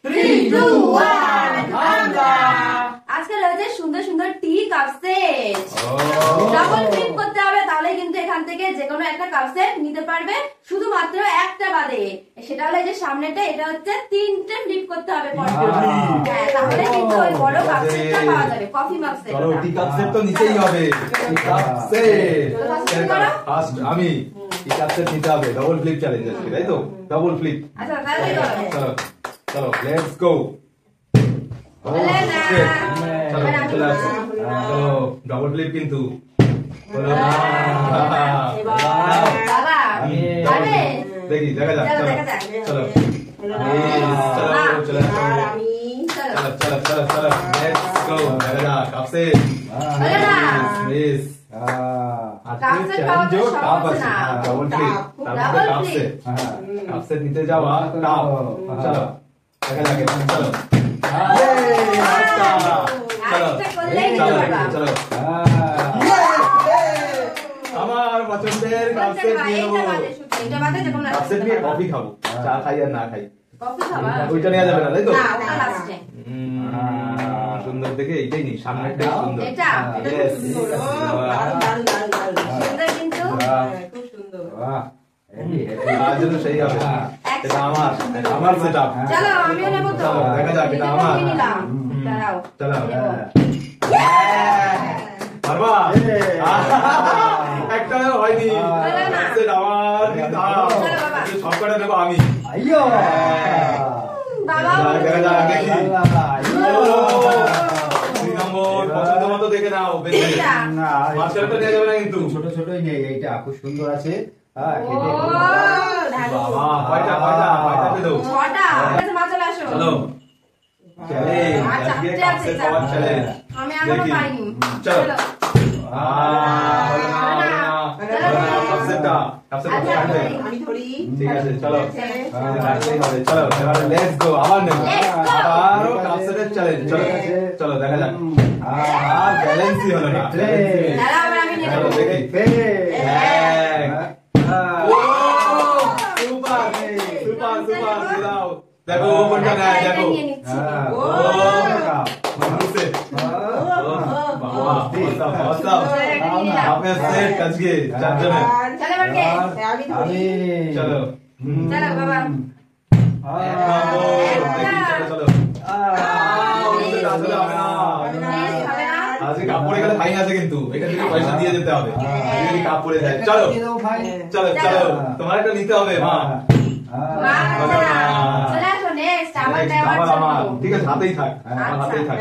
3, 2, 1 ঠান্ডা। আজকে রয়েছে সুন্দর সুন্দর টি কাপ সেট। ডাবল ফ্লিপ করতে হবে, তাহলে কিন্তু এখান থেকে যে কোনো একটা কাপ সেট নিতে পারবে, শুধুমাত্র একটা বাদে। সেটা হলো যে সামনেটা, এটা হচ্ছে 3টে ফ্লিপ করতে হবে পরপর। হ্যাঁ, তাহলে কিন্তু ওই বড় কাপ সেটটা পাওয়া যাবে, কফি মাগ সেট। চলো টি কাপ সেট তো নিতেই হবে। টি কাপ সেট ফার্স্ট আমি টি কাপ সেট নিতে হবে। ডাবল ফ্লিপ চ্যালেঞ্জ আছে, তাই তো? Double flip. আচ্ছা, তাহলে চলো চলো লেটস গো। চলো ডাবল ফ্লিপ কিন্তু দেখি দেখা যাক। চলো চলো চলো চলো চলো চলো লেটস গো। দেখা যাক cup set. Miss double flip, তারপরে কাপ সেট। কাপ সেট নিতে যাওয়া কাপ। চলো দেখা যাক। চলো চলো আমার পছন্দের কাপ সেট নিয়ে নেবো। কাপ সেট নিয়ে কফি খাবো, চা খাই আর না খাই। ওইটা নেওয়া যাবে না, তাই তো? সুন্দর দেখে এইটাই নি, সামনেরটাই সুন্দর। সেই হবে, এটা আমার সেট আপ। চলো দেখা যাক, এটা আমার। চলো পারবা? একটা হয়নি, সেট আমার। সবকটা নেবো আমি। দেখা যাক দেখি। পছন্দ মতো দেখে নাও। মাঝখানটা নিয়ে যাবে না কিন্তু, ছোট ছোটই নেই। এইটা খুব সুন্দর আছে। চলো ঠিক আছে। চলো চলো এবারে লেটস গো। আবার নেবো, আবারও কাপ সেটের চ্যালেঞ্জ। চলো চলো দেখা যাক। আর ব্যালেন্সই হলো না। চলো দেখি। সুপার সুপার সুপার দাও। দেখো কোনটা নেয়, দেখো। আপনার সেট আজকে চারজনের। চলো আজকে কাপ পড়ে গেলে ফাইন আছে কিন্তু, এটা থেকে পয়সা দিয়ে যেতে হবে যদি কাপ পড়ে যায়। চলো চলো চলো তোমার একটা নিতে হবে। মা ঠিক আছে, হাতেই থাক, আমার হাতেই থাক।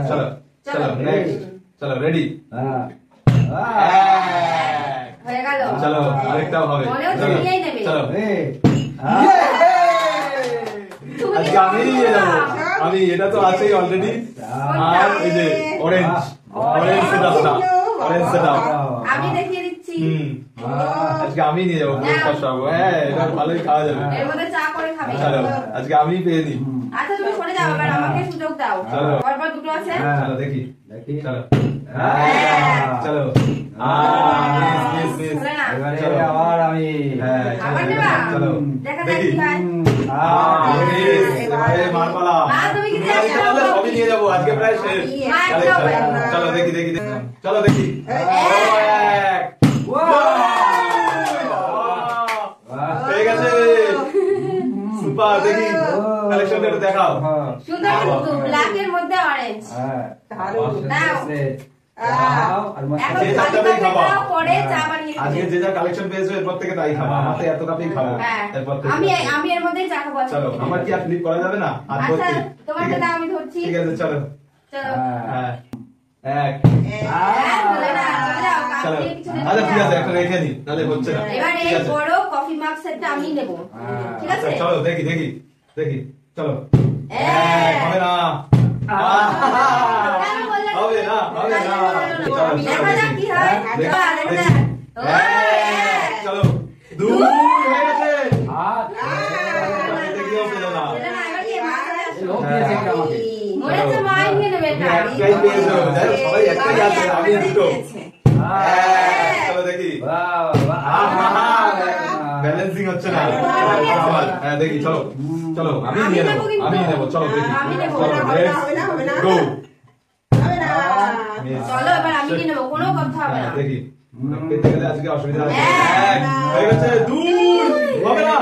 চলো চলো নেক্সট। চলো রেডি। চলো আরেকটাও হবে। চলো আজকে আমি নিয়ে যাবো। আমি এটা তো আছেই অলরেডি। আর এই যে অরেঞ্জ সেটআপটা, অরেঞ্জ সেটআপ আমি দেখিয়ে দিচ্ছি। আজকে আমি নিয়ে যাবো পুরস্কার সব। হ্যাঁ, এটা ভালোই খাওয়া যাবে। এর মধ্যে চা করে খাবে। চলো আজকে আমি পেয়ে নিই। আচ্ছা তুমি সরে যাও, এবার আমাকে সুযোগ দাও। পরপর দুটো আছে। চলো দেখি। চলো চলো এবারে আবার আমি। চলো দেখা যাক কি হয়। মারপালা সবই নিয়ে যাবো আজকে, প্রায় শেষ। চলো দেখি দেখি। চলো দেখি। ঠিক আছে, সুপার। দেখি কালেকশনটা একটু দেখাও। সুন্দর কিন্তু ব্ল্যাক এর মধ্যে অরেঞ্জ। আজকে যে যা কালেকশন পেয়েছো এরপর থেকে তাই খাবো। আমার তো এত কাপেই খাবো। আমি এর মধ্যেই চা খাবো। চলো আমার কি আর ফ্লিপ করা যাবে না? আচ্ছা তোমারটা দাও, আমি ধরছি। ঠিক আছে চলো চলো। এক চলো। আচ্ছা ঠিক আছে, একটা রেখে নি, তাহলে হচ্ছে না। এবার এই বড় কফি মাগ সেটটা আমি নেব। ঠিক আছে চলো দেখি দেখি দেখি। চলো হবে না, হবে না, হবে না। দেখা যাক কি হয়। চলো দূর হয়ে গেছে। দেখলেও পেল না। সবাই একটাই আছে, আমি দুটো। চলো দেখি। ব্যালেন্সিং হচ্ছে না। হ্যাঁ দেখি। চলো চলো আমি আমি নিয়ে নেবো নেবো কিন্তু। আমি নেবো চলো দেখি আমি নেবো। চলো, হবে না, let's হবে না, হবে না। go। হবে না। Miss। চলো এবার আমি নিয়ে নেবো, কোনো কথা হবে না। হ্যাঁ, দেখি পেতে গেলে আজকে অসুবিধা হবে এক। হয়ে গেছে 2 হবে না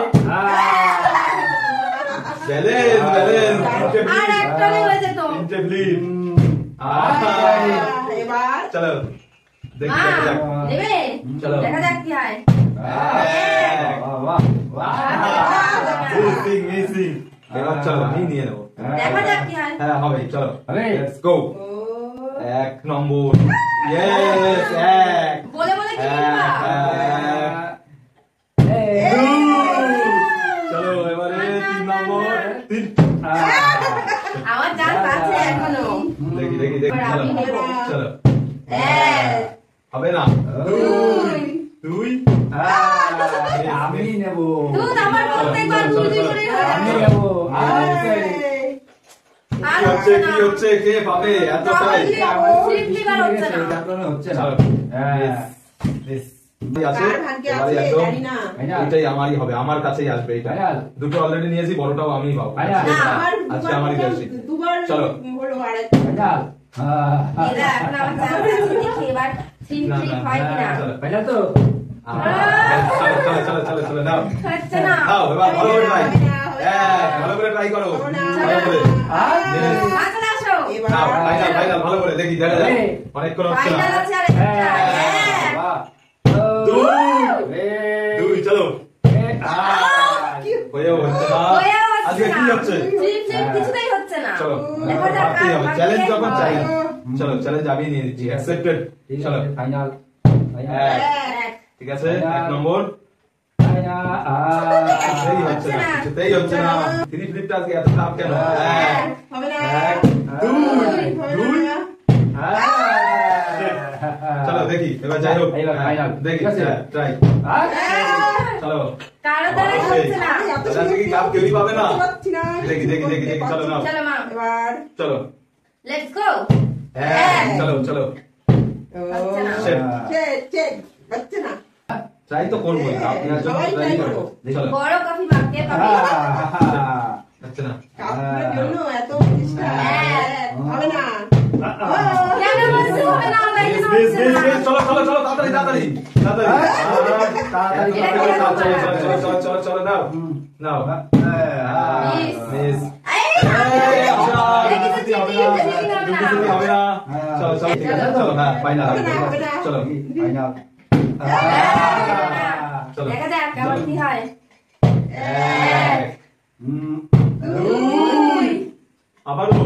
ব্যালেন্স ব্যালেন্স আর একটা হয়ে যেত। তিনটে ফ্লিপ এবার চলো দেখি মা, দেখা যাক দেবে? চলো। দেখা যাক কি হয়। মিসিং এবার চলো আমি নিয়ে নেবো দেখা যাক কি হয়। হ্যাঁ হবে চলো হবে। Let's go O, 1 number yes 1 বলে বলে কি কিনবা? চলো এবারে 3 নম্বর 3 আমার চান্স আছে এখনো। দেখি দেখি দেখি এবার চলো আমি নেবো। চলো এক, হবে না দুই। 2 আমি নেব। দুধ আমার প্রত্যেকবার চলো, দুই দুই চলো, করে চলো। হয়। আমি নেব। আর কি হচ্ছে হচ্ছে কি না। হচ্ছে কে পাবে এতটাই স্লিপ হচ্ছে না। হচ্ছে না। চলো হ্যাঁ। মিস আছে কার ভাগ্যে এবারে আছে একদম জানি না। এটাই আমারই হবে আমার কাছেই আসবে এটা Final। দুটো অলরেডি নিয়েছি বড়টাও আমিই পাবো Final। না, আমার আজকে দুবার আমারই হলো, বেশি দুবার চলো। হলো আরেক ফাইনাল। এরা এখন আমার চান্স আছে, দেখি এবার স্লিপ না, স্লিপ না, হয় না, কিনা। চলো। ফাইনাল তো? চলো চলো চলো চলো চলো নাও হচ্ছে না। নাও এবার ভালো করে ট্রাই হবে না, হবে না। ভালো করে ট্রাই করো হবে না। ভালো করে Yes। কাছে আসো। এবার নাও ফাইনাল ফাইনাল ভালো করে দেখি দেখা যাক অনেকক্ষণ হচ্ছে না ফাইনাল আছে আর একটা। হ্যাঁ। এক। বাহ। দুই চলো কি হয়েও হচ্ছে না হয়েও হচ্ছে আজকে কি না। হচ্ছে স্লিপ স্লিপ কিছুতেই হচ্ছে না। চলো দেখা যাক ভাবতেই হবে কার চ্যালেঞ্জ ভাগ্যে যখন হয়। চ্যালেঞ্জ চলো চ্যালেঞ্জ আমি নিয়ে নিচ্ছি অ্যাকসেপ্টেড চলো ফাইনাল। এক। এক। ঠিক আছে 1 নম্বর কিছুতেই হচ্ছে না কিছুতেই হচ্ছে না 3 ফ্লিপটা আজকে এত টাফ কেন এক হবে না। এক, দুই, হবে দুই। না। চলো দেখি এবার যাই হোক এবার final। দেখি ঠিক আছে? ট্রাই চলো কারো দ্বারাই হচ্ছে না। আমি এত তাহলে আজকে কি কাপ কেউই পাবে না করতে পারছি না। দেখি দেখি দেখি দেখি চলো নাও চলো মা, এবার চলো লেটস গো। এক চলো চলো হচ্ছে না। Set। চেক হচ্ছে না। ট্রাই তো করবোই আপনি আর সবাই ট্রাই try করবো করো। চলো বড় কফি মার্কে পাবে। হচ্ছে না কাপড়ের জন্য এত চেষ্টা। হবে না। কেন বলছো হবে না? হবে মিস না, মিস হচ্ছে মিস না। মিস চলো চলো চলো তাড়াতাড়ি তাড়াতাড়ি তাড়াতাড়ি তাড়াতাড়ি এটা করে কেন দাও, বলবো? চলো চলো চলো চলো চলো নাও নাও মিস। মিস এই, এটা কিছু cheating, cheating হবে না। চলো চলো ঠিক আছে চলো হ্যাঁ ফাইনাল হবে না, হবে না। চলো ফাইনাল। চলো দেখা যাক কেমন কি হয়। এক দুই আবারও